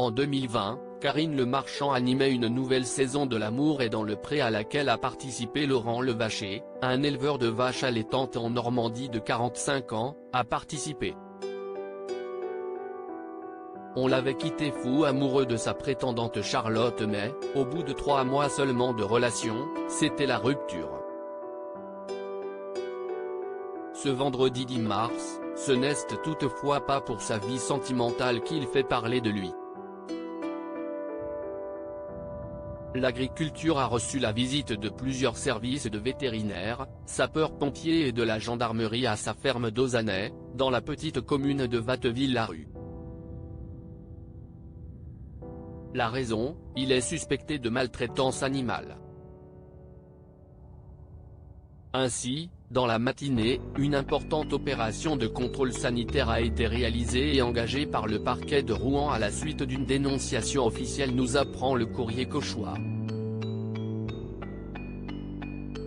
En 2020, Karine Le Marchand animait une nouvelle saison de L'amour est dans le pré à laquelle a participé Laurent Levaché, un éleveur de vaches allaitantes en Normandie de 45 ans, a participé. On l'avait quitté fou amoureux de sa prétendante Charlotte mais, au bout de 3 mois seulement de relation, c'était la rupture. Ce vendredi 10 mars, ce n'est toutefois pas pour sa vie sentimentale qu'il fait parler de lui. L'agriculture a reçu la visite de plusieurs services de vétérinaires, sapeurs-pompiers et de la gendarmerie à sa ferme d'Ozanay, dans la petite commune de Watteville-la-Rue. La raison, il est suspecté de maltraitance animale. Ainsi, dans la matinée, une importante opération de contrôle sanitaire a été réalisée et engagée par le parquet de Rouen à la suite d'une dénonciation officielle, nous apprend le courrier cauchois.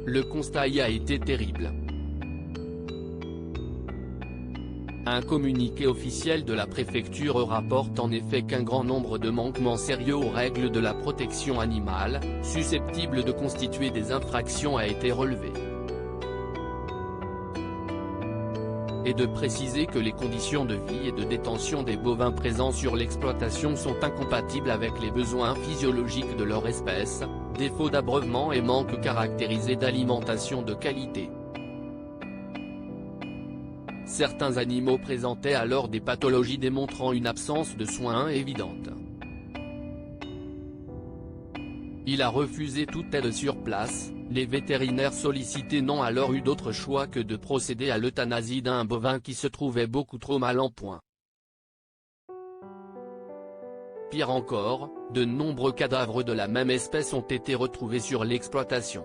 Le constat y a été terrible. Un communiqué officiel de la préfecture rapporte en effet qu'un grand nombre de manquements sérieux aux règles de la protection animale, susceptibles de constituer des infractions, a été relevé. Et de préciser que les conditions de vie et de détention des bovins présents sur l'exploitation sont incompatibles avec les besoins physiologiques de leur espèce, défaut d'abreuvement et manque caractérisé d'alimentation de qualité. Certains animaux présentaient alors des pathologies démontrant une absence de soins évidente. Il a refusé toute aide sur place, les vétérinaires sollicités n'ont alors eu d'autre choix que de procéder à l'euthanasie d'un bovin qui se trouvait beaucoup trop mal en point. Pire encore, de nombreux cadavres de la même espèce ont été retrouvés sur l'exploitation.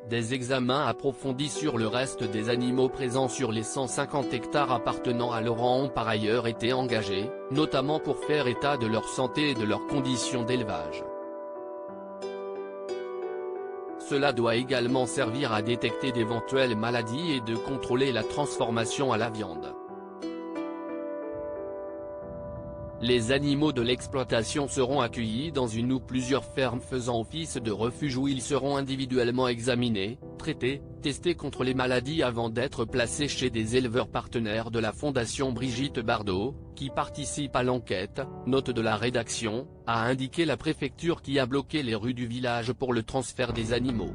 Des examens approfondis sur le reste des animaux présents sur les 150 hectares appartenant à Laurent ont par ailleurs été engagés, notamment pour faire état de leur santé et de leurs conditions d'élevage. Cela doit également servir à détecter d'éventuelles maladies et de contrôler la transformation à la viande. Les animaux de l'exploitation seront accueillis dans une ou plusieurs fermes faisant office de refuge où ils seront individuellement examinés, traités, testés contre les maladies avant d'être placés chez des éleveurs partenaires de la Fondation Brigitte Bardot, qui participe à l'enquête, note de la rédaction, a indiqué la préfecture qui a bloqué les rues du village pour le transfert des animaux.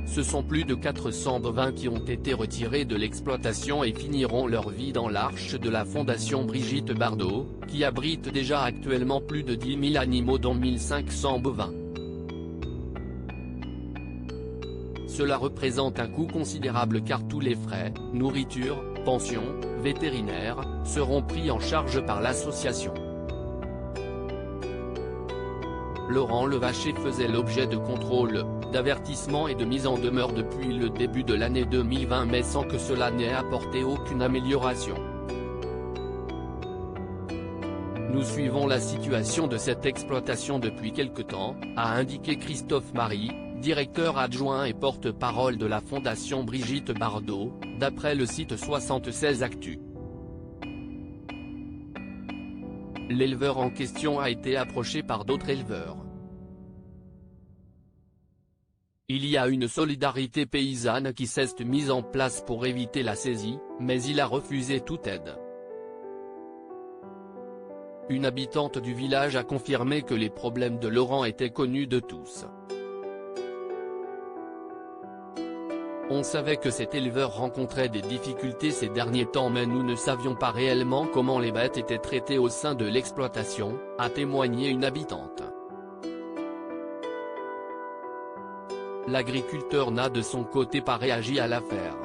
Ce sont plus de 400 bovins qui ont été retirés de l'exploitation et finiront leur vie dans l'arche de la Fondation Brigitte Bardot, qui abrite déjà actuellement plus de 10 000 animaux dont 1500 bovins. Cela représente un coût considérable car tous les frais, nourriture, pension, vétérinaires, seront pris en charge par l'association. Laurent Levaché faisait l'objet de contrôles, d'avertissements et de mise en demeure depuis le début de l'année 2020 mais sans que cela n'ait apporté aucune amélioration. Nous suivons la situation de cette exploitation depuis quelque temps, a indiqué Christophe Marie, directeur adjoint et porte-parole de la Fondation Brigitte Bardot, d'après le site 76 Actu. L'éleveur en question a été approché par d'autres éleveurs. Il y a une solidarité paysanne qui s'est mise en place pour éviter la saisie, mais il a refusé toute aide. Une habitante du village a confirmé que les problèmes de Laurent étaient connus de tous. On savait que cet éleveur rencontrait des difficultés ces derniers temps mais nous ne savions pas réellement comment les bêtes étaient traitées au sein de l'exploitation, a témoigné une habitante. L'agriculteur n'a de son côté pas réagi à l'affaire.